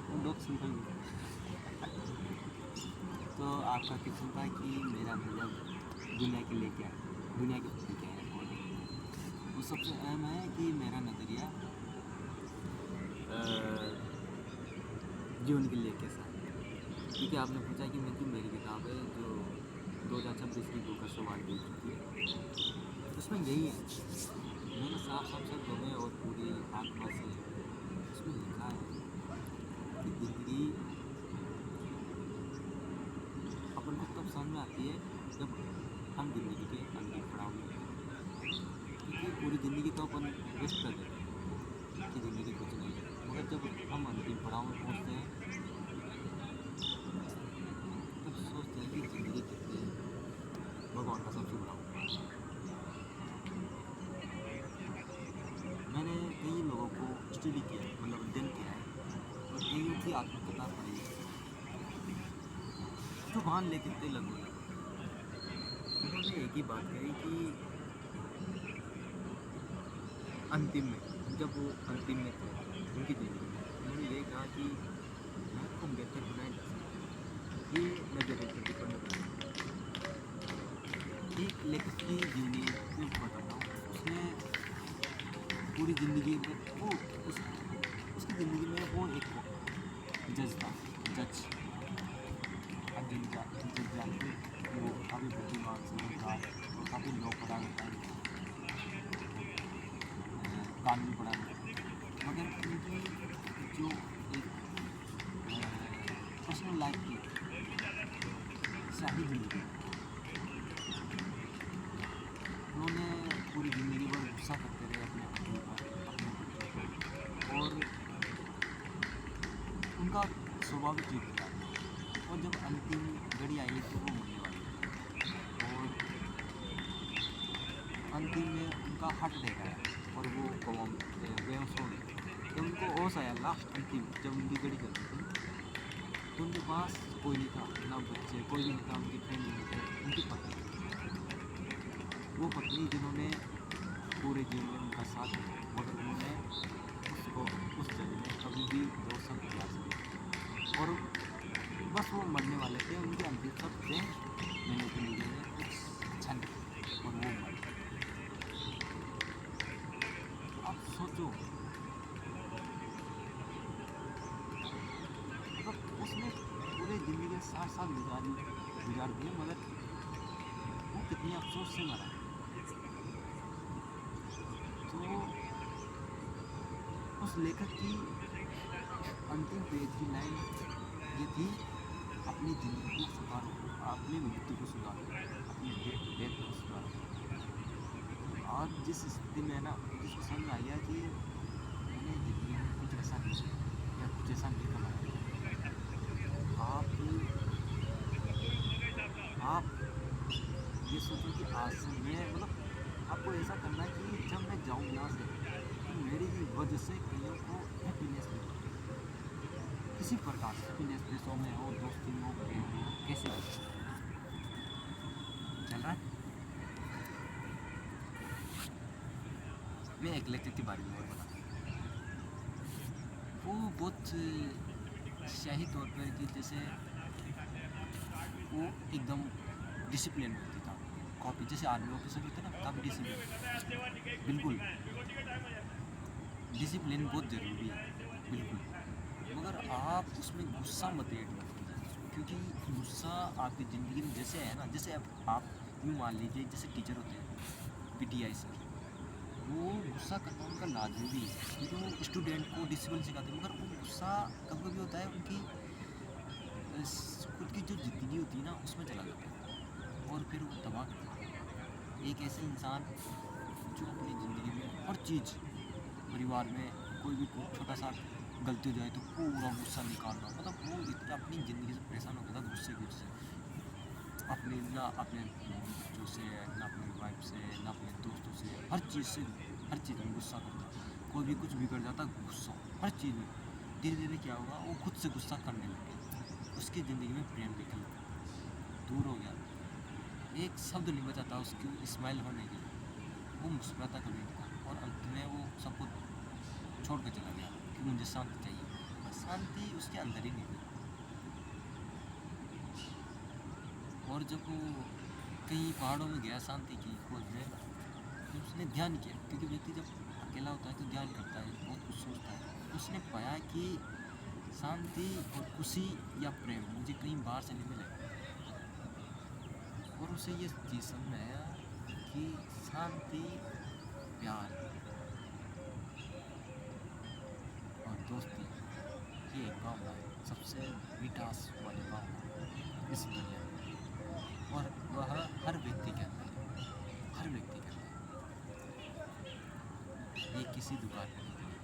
बहुत सिंपल भी है। तो आपका क्वेश्चन था कि मेरा मतलब दुनिया के लेके आए, दुनिया के प्रति क्या है, और वो सबसे अहम है कि मेरा नज़रिया जीवन के लिए कैसा है। क्योंकि आपने पूछा कि मेरी किताब है जो 2026 की बुक का सवाल पूछ चुकी है, उसमें यही है। मैंने साफ साफ शब्दों में और पूरी आत्मा से उसमें लिखा है कि ज़िंदगी अपन को तब समझ में आती है जब हम ज़िंदगी के अंतिम पड़ाव में होते हैं। क्योंकि पूरी ज़िंदगी तो अपन वेस्ट कर देते हैं कि ज़िंदगी कुछ नहीं है, मगर जब हम अंतिम पड़ाव में पहुंचते हैं तब सोचते हैं कि ज़िंदगी कितनी भगवान का सबसे बड़ा उपहार है। मैंने कई लोगों को स्टडी किया है, मतलब अध्ययन किया है, और कईयों की आत्मकथा पढ़ी है जो वहाँ लेते थे लगभग उन्होंने एक ही बात कही कि अंतिम में, जब वो अंतिम में थे उनकी ज़िंदगी में, उन्होंने ये कहा कि लाइफ को बेहतर बनाया जा सकता है, ये नज़रिए पर डिपेंड करता है। एक लेखक की जीवनी मैं बताता हूँ, उसने पूरी ज़िंदगी में वो उसकी ज़िंदगी में वो एक जज था, जज। अब जज जानते हो, वो काफ़ी बुद्धिमान समझ था और काफ़ी लॉ पढ़ा रहता है, कानून पढ़ा रहता है, मगर उनकी जो एक पर्सनल लाइफ थी, शाही ज़िंदगी, उन्होंने पूरी ज़िंदगी भर गुस्सा करते रहे अपने पत्नी पर, अपने बच्चों पर, और उनका स्वभाव ठीक था। और जब अंतिम घड़ी आई तो वो मरने वाले थे, और अंतिम में उनका हार्ट अटैक आया और वो बेहोश हो गए। जब उनको होश आया लास्ट अंतिम, जब उनकी घड़ी चल रही थी, तो उनके पास कोई नहीं था, ना बच्चे, कोई भी नहीं था, उनकी फैमिली नहीं थे, उनकी पत्नी थी। वो पत्नी जिन्होंने पूरे जीवन में उनका साथ दिया, मगर उन्होंने उसको, उस जज ने कभी भी भरोसा नहीं किया सकता, और बस वो मरने वाले थे, उनके अंतिम शब्द थे मैंने ज़िंदगी में कुछ अच्छा नहीं किया, और वो मर गए। तो आप सोचो, मतलब उसने पूरे ज़िंदगी के 60 साल गुजार दिए, मगर वो कितनी अफसोस से मरा। तो उस लेखक की अंतिम पेज की लाइन ये थी, अपनी ज़िंदगी को सुधारो, अपनी मृत्यु को सुधारो, अपनी डेथ को सुधारो। आज जिस स्थिति में है ना, जिसको समझ में आ गया कि मैंने ज़िंदगी में कुछ ऐसा नहीं किया या कुछ ऐसा नहीं कमाया, आप ये सोचो कि आज से मैं, मतलब आपको ऐसा करना है कि जब मैं जाऊँ यहाँ से तो मेरी ही वजह से कईयों को हैप्पीनेस मिले, किसी प्रकार से हैप्पीनेस, पैसों में हो, दोस्ती में हो, प्रेम में हो, कैसे भी चल रहा है। मैं एक लेखक के बारे में और बता, वो बहुत शाही तौर पर कि जैसे वो एकदम डिसिप्लिन होती था, कॉपी जैसे आर्मी ऑफिसर होते ना, काफ़ी डिसिप्लिन, बिल्कुल डिसिप्लिन बहुत ज़रूरी है, बिल्कुल। मगर आप उसमें गुस्सा मत ऐड मत कीजिए, क्योंकि गुस्सा आपकी ज़िंदगी में जैसे है ना, जैसे अब आप यूँ मान लीजिए जैसे टीचर होते हैं, पीटीआई सर, वो गुस्सा करना उनका लाजमी है, क्योंकि वो स्टूडेंट को डिसिप्लिन सिखाते हैं, मगर वो गुस्सा कभी कभी होता है उनकी खुद की जो ज़िंदगी होती है ना उसमें चला जाता है, और फिर वो तबाह कर देता है। एक ऐसे इंसान जो अपनी ज़िंदगी में हर चीज़, परिवार में कोई भी छोटा सा गलती हो जाए तो पूरा गुस्सा निकालना, मतलब वो इतना अपनी ज़िंदगी से परेशान हो गया था गुस्से की वजह से, अपने ना अपने बच्चों से, ना अपनी वाइफ से, ना अपने दोस्तों से, हर चीज़ में गुस्सा करता, कोई भी कुछ बिगड़ जाता गुस्सा, हर चीज़ में। धीरे धीरे क्या होगा, वो खुद से गुस्सा करने लग गया, उसकी ज़िंदगी में प्रेम निकल दूर हो गया, एक शब्द नहीं बचा था उसकी स्माइल होने के लिए, वो मुस्कुराता कभी नहीं था, और अंत में वो सब कुछ छोड़ कर चला गया कि मुझे शांति चाहिए बस। शांति उसके अंदर ही नहीं थी। और जब वो कहीं पहाड़ों में गया शांति की खोज में, तो उसने ध्यान किया, क्योंकि व्यक्ति जब अकेला होता है तो ध्यान करता है, बहुत कुछ सोचता है। उसने पाया कि शांति और खुशी या प्रेम मुझे कहीं बाहर से नहीं मिले, और उसे ये चीज़ समझ में आया कि शांति, प्यार और दोस्ती ये एक भावना है, सबसे मिठास वाली भावना इस दुनिया में, और वह हर व्यक्ति के अंदर है, हर व्यक्ति के अंदर। ये किसी दुकान में नहीं है,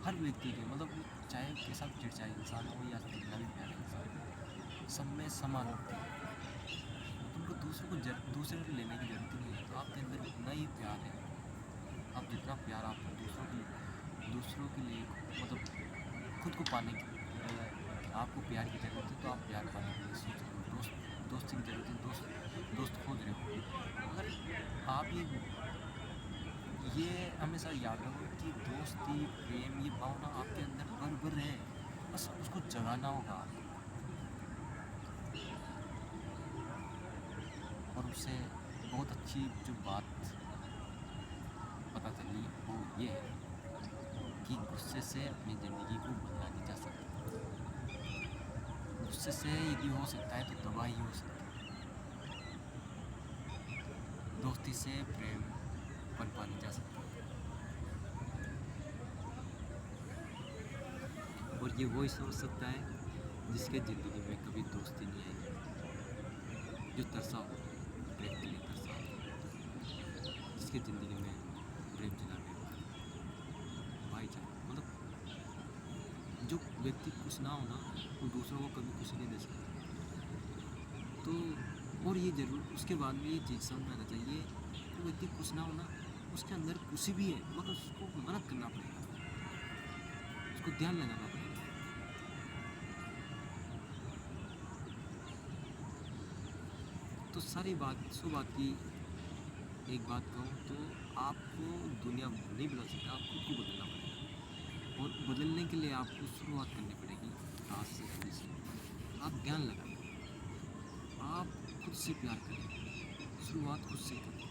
हर व्यक्ति के, मतलब वो चाहे कैसा भी चिड़चिड़ा इंसान हो या कितना भी प्यारा इंसान हो, सब में समान होती है। तुमको दूसरे को लेने की जरूरत नहीं है, तो आपके अंदर उतना ही प्यार है। आप जितना प्यार आप दूसरों के लिए मतलब खुद को पाने की, आपको प्यार की ज़रूरत है तो आप प्यार पाने के लिए सोच रहे हो, दोस्ती की ज़रूरत है, दोस्त खोज रहे हो। अगर आप ये हमेशा याद रखो कि दोस्ती, प्रेम, ये भावना आपके अंदर भर है, बस उसको जगाना होगा आपको। और उससे बहुत अच्छी जो बात पता चली वो ये है कि गुस्से से अपनी ज़िंदगी को बदला नहीं जा सकता। गुस्से से यदि हो सकता है तो तबाही हो सकती है। दोस्ती से प्रेम पनपा नहीं जा सकता। और ये वही समझ सकता है जिसके ज़िंदगी में कभी दोस्ती नहीं आई, जो तरसा हो प्रेम के लिए, तरसा हो, जिसके ज़िंदगी में प्रेम जलाने भाईचारा, मतलब जो व्यक्ति खुश ना हो ना, वो दूसरों को कभी खुशी नहीं दे सकता। तो और ये ज़रूर उसके बाद में ये चीज़ समझ में आना चाहिए, वो व्यक्ति खुश ना हो ना, उसके अंदर खुशी भी है, मगर उसको मदद करना पड़ेगा, उसको ध्यान लगाना पड़ेगा। तो सारी बात की एक बात कहूँ तो आपको दुनिया नहीं बदल सकता, आप खुद को बदलना पड़ेगा। और बदलने के लिए आपको शुरुआत करनी पड़ेगी आज से, थोड़ी सी आप ध्यान लगाइए, आप खुद से प्यार करें, शुरुआत खुद से करें।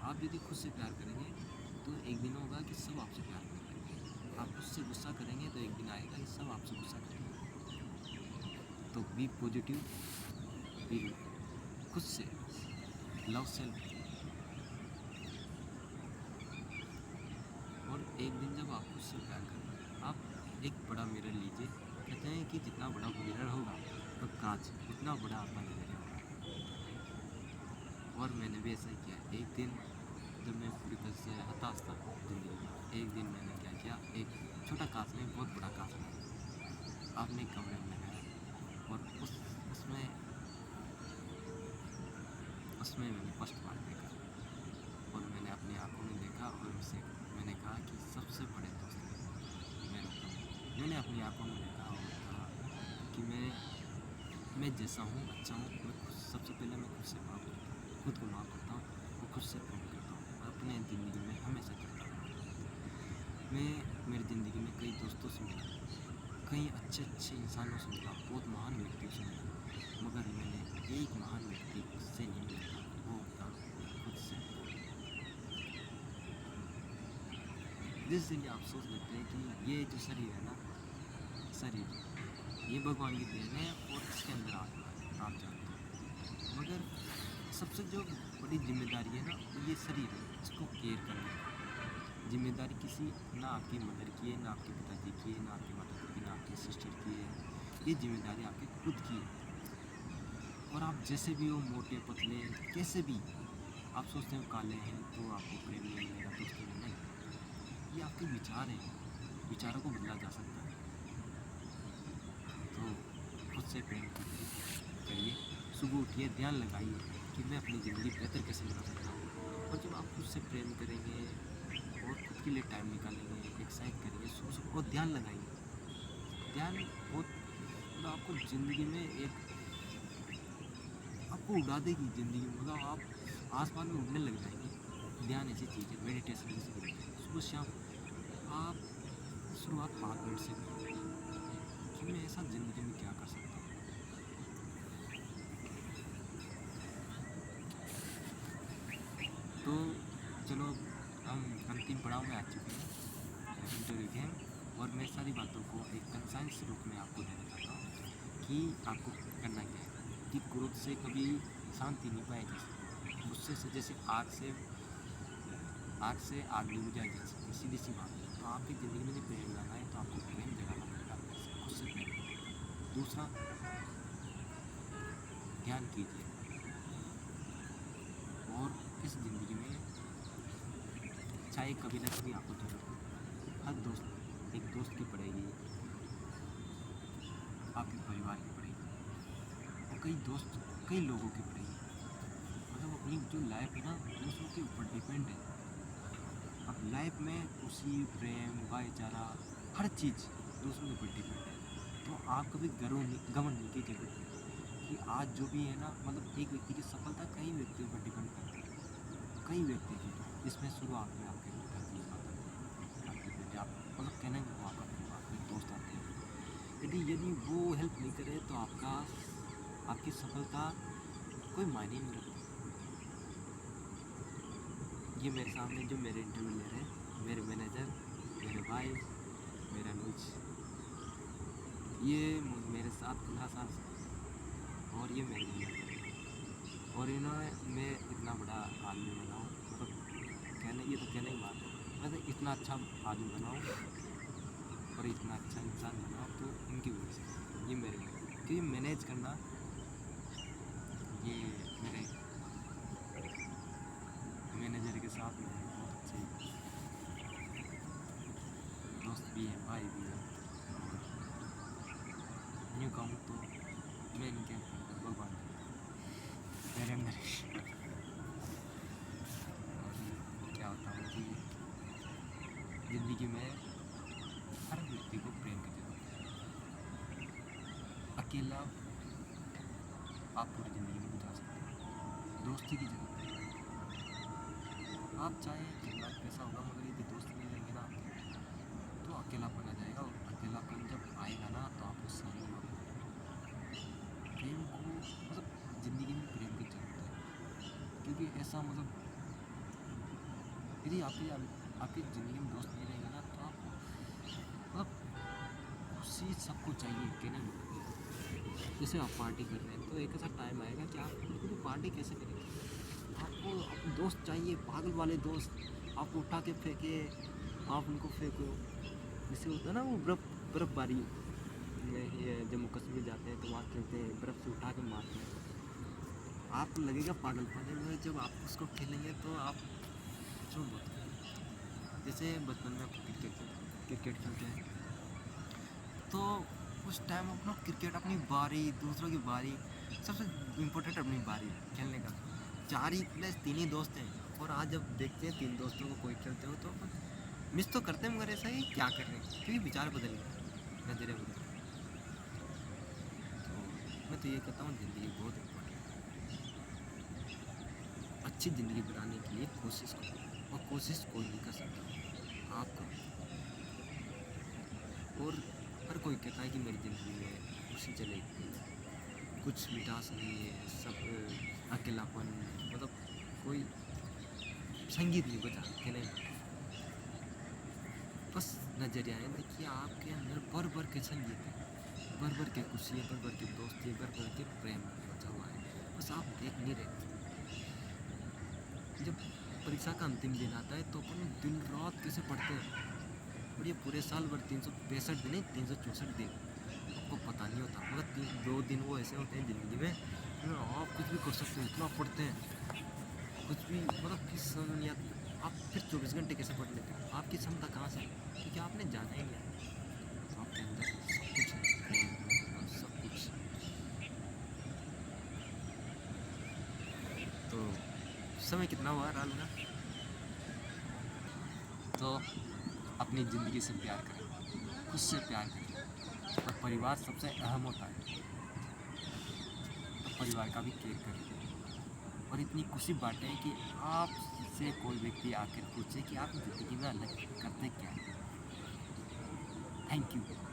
आप यदि खुद से प्यार करेंगे तो एक दिन होगा कि सब आपसे प्यार करेंगे। आप खुद से गुस्सा करेंगे तो एक दिन आएगा कि सब आपसे गुस्सा करेंगे। तो बी पॉजिटिव, बी खुद से, लव सेल्फ। और एक दिन जब आप खुद से प्यार करें, आप एक बड़ा मिरर लीजिए। कहते हैं कि जितना बड़ा मिरर होगा तो कांच उतना बड़ा आपका नजर होगा। और मैंने भी ऐसा ही किया। एक दिन जब मैं पूरी तरह से हताश था जिंदगी में, एक दिन मैंने क्या किया, एक छोटा कांच में बहुत बड़ा कांच में आपने कमरे में लगाया, और उसमें मैंने फर्स्ट बार देखा, और मैंने अपनी आंखों में देखा, और मैंने कहा कि सबसे बड़े दोस्त मेरा था। मैंने अपनी आंखों में देखा और कहा कि मैं जैसा हूँ, अच्छा हूँ। मैं सबसे पहले मैं खुद से खुद को माफ़ करता हूँ, और खुद से प्रेम करता हूँ, और अपने ज़िंदगी में हमेशा करता हूँ। मैं मेरी ज़िंदगी में कई दोस्तों से मिला, कई अच्छे इंसानों से मिला, बहुत महान व्यक्तियों से मिला, मगर मैंने एक महान व्यक्ति से नहीं मिला, वो था खुद से। जिस दिन आप सोच लेते हैं कि ये जो शरीर है ना, शरीर ये भगवान की देन है और इसके अंदर आत्मा है, आप जानते हो, मगर सबसे जो बड़ी जिम्मेदारी है ना, ये शरीर है, इसको केयर करने की जिम्मेदारी किसी ना आपकी मदर की है, ना आपके पिताजी की है, ना आपकी माता की, ना आपकी सिस्टर की है। ये जिम्मेदारी आपकी खुद की है। और आप जैसे भी हो, मोटे पतले कैसे भी, आप सोचते हो काले हैं तो आपको प्रेम नहीं मिलेगा, दोस्ती नहीं, ये आपके विचार हैं, विचारों को बदला जा सकता है। तो खुद से प्रेम करिए, सुबह उठिए, ध्यान लगाइए कि मैं अपनी ज़िंदगी बेहतर कैसे बना सकता हूँ। और जब आप खुद से प्रेम करेंगे और खुद के लिए टाइम निकालेंगे, एक्सरसाइज करेंगे, सुबह और ध्यान लगाएंगे, ध्यान बहुत मतलब आपको ज़िंदगी में एक आपको उड़ा देगी ज़िंदगी में, मतलब आप आसमान में उड़ने लग जाएंगे। ध्यान ऐसी चीज़ है, मेडिटेशन जैसी चीज़ है। सुबह शाम आप शुरुआत 5 मिनट से करो कि मैं ऐसा ज़िंदगी में क्या कर सकता हूँ। तो चलो हम अंतिम पड़ाव में आ चुके हैं इंटरव्यू के, और मैं सारी बातों को एक कंसाइज रूप में आपको देना चाहता हूँ कि आपको करना क्या है। कि क्रोध से कभी शांति नहीं पाई जा सकती, गुस्से से जैसे आग से आग नहीं बुझाई जा सकती, सीधी सी बात है। तो आपकी ज़िंदगी में जो प्रेम लाना है तो आपको प्रेम जगाना पड़ेगा अपने से, खुद से प्रेम। दूसरा, ध्यान कीजिए, और इस ज़िंदगी में चाहे कभी ना कभी आपको जरूरत हो। हर दोस्त, एक दोस्त की पड़ेगी, आपके परिवार की पड़ेगी, और कई लोगों की पड़ेगी। मतलब अपनी जो लाइफ है ना दूसरों के ऊपर डिपेंड है। अब लाइफ में खुशी, प्रेम, भाईचारा, हर चीज़ दूसरों के ऊपर डिपेंड है। तो आप कभी घमंड नहीं कीजिए कि आज जो भी है ना, मतलब एक व्यक्ति की सफलता कई व्यक्तियों पर डिपेंड करती है, कई व्यक्ति की। इसमें शुरुआत में आपके पिताजी, माता जी, आपके बेटे, आप मतलब कहने को आपका परिवार, कोई दोस्त आते हैं, यदि वो हेल्प नहीं करे तो आपकी सफलता कोई मायने नहीं रखती। ये मेरे सामने जो मेरे इंटरव्यू ले रहे हैं, मेरे मैनेजर, मेरे भाई, मेरा अनुज, ये मेरे साथ 15 साल से, और ये मेरे मैनेजर, और इन्होंने मैं इतना बड़ा आदमी बनाऊँ, मतलब ये तो कहने की बात है, मतलब इतना अच्छा आदमी बनाऊँ और इतना अच्छा इंसान बनाऊँ, तो इनकी वजह से ये मेरे लिए, क्योंकि मैनेज करना, ये मेरे मैनेजर के साथ में बहुत अच्छे दोस्त भी हैं, भाई भी हैं, और यूँ कहूँ तो मैं इनके भगवान मेरे अंदर और क्या होता है कि ज़िंदगी में हर व्यक्ति को प्रेम की जरूरत है। अकेला आप पूरी ज़िंदगी में गुजार सकते हैं, दोस्ती की जरूरत है। आप चाहे कितना पैसा होगा, मगर यदि दोस्त नहीं रहेंगे ना तो अकेलापन आ जाएगा, और अकेलापन जब आएगा ना तो आपको सहन नहीं होगा। प्रेम को मतलब ज़िंदगी में प्रेम की जरूरत है, क्योंकि ऐसा मतलब यदि आपकी ज़िंदगी में दोस्त नहीं रहेंगे ना तो आपको मतलब खुशी सबको चाहिए, कहने में जैसे आप पार्टी कर रहे हैं तो एक ऐसा टाइम आएगा कि आप खुद पार्टी कैसे करेंगे। आपको अपने दोस्त चाहिए, पागल वाले दोस्त, आपको उठा के फेंके, आप उनको फेंको। जैसे होता है ना वो बर्फ़बारी में, ये जम्मू कश्मीर जाते हैं तो वहाँ खेलते हैं, बर्फ़ से उठा के मारते हैं, आपको लगेगा पागलपन है, जब आप उसको खेलेंगे तो आप जो जैसे बचपन में क्रिकेट खेलते हैं तो उस टाइम अपना क्रिकेट, अपनी बारी, दूसरों की बारी, सबसे इम्पोर्टेंट अपनी बारी खेलने का। 3 ही दोस्त हैं, और आज जब देखते हैं 3 दोस्तों को कोई खेलते हो तो मिस तो करते हैं, मगर ऐसा ही क्या कर रहे हैं, क्योंकि विचार बदल गए, नज़रिया बदल गए। तो मैं तो ये कहता हूँ ज़िंदगी बहुत इम्पोर्टेंट है। अच्छी ज़िंदगी बनाने के लिए कोशिश करो, और कोशिश कोई नहीं कर सकता, आप करो। और हर कोई कहता है कि मेरी ज़िंदगी में खुशी चलेगी, कुछ मिठास नहीं है, सब अकेलापन, मतलब कोई संगीत नहीं बचा, कहने बस नज़रिया है। देखिए आपके अंदर भर भर के संगीत है, भर भर के खुशी है, भर भर के दोस्ती है, भर भर के प्रेम बचा हुआ है, बस आप देख नहीं रहे। जब परीक्षा का अंतिम दिन आता है तो अपन दिन रात कैसे पढ़ते हैं, और ये पूरे साल भर 365 दिन नहीं, 364 दिन आपको पता नहीं होता, मगर 2 दिन वो ऐसे होते हैं ज़िंदगी में जिसमें आप कुछ भी कर सकते हो, इतना पढ़ते हैं, कुछ भी मतलब किस समझ नहीं आती। आप फिर 24 घंटे कैसे पढ़ लेते हो, आपकी क्षमता कहाँ से, क्योंकि आपने जाना ही नहीं, आपके अंदर सब कुछ है, सब कुछ। तो समय कितना हुआ राल ना, तो अपनी ज़िंदगी से प्यार करें, खुद से प्यार करें, और परिवार सबसे अहम होता है, तो परिवार का भी केयर करें। और इतनी खुशी बांटें कि आपसे कोई व्यक्ति आकर पूछे कि आप ज़िंदगी में अलग करते क्या हैं। Thank you.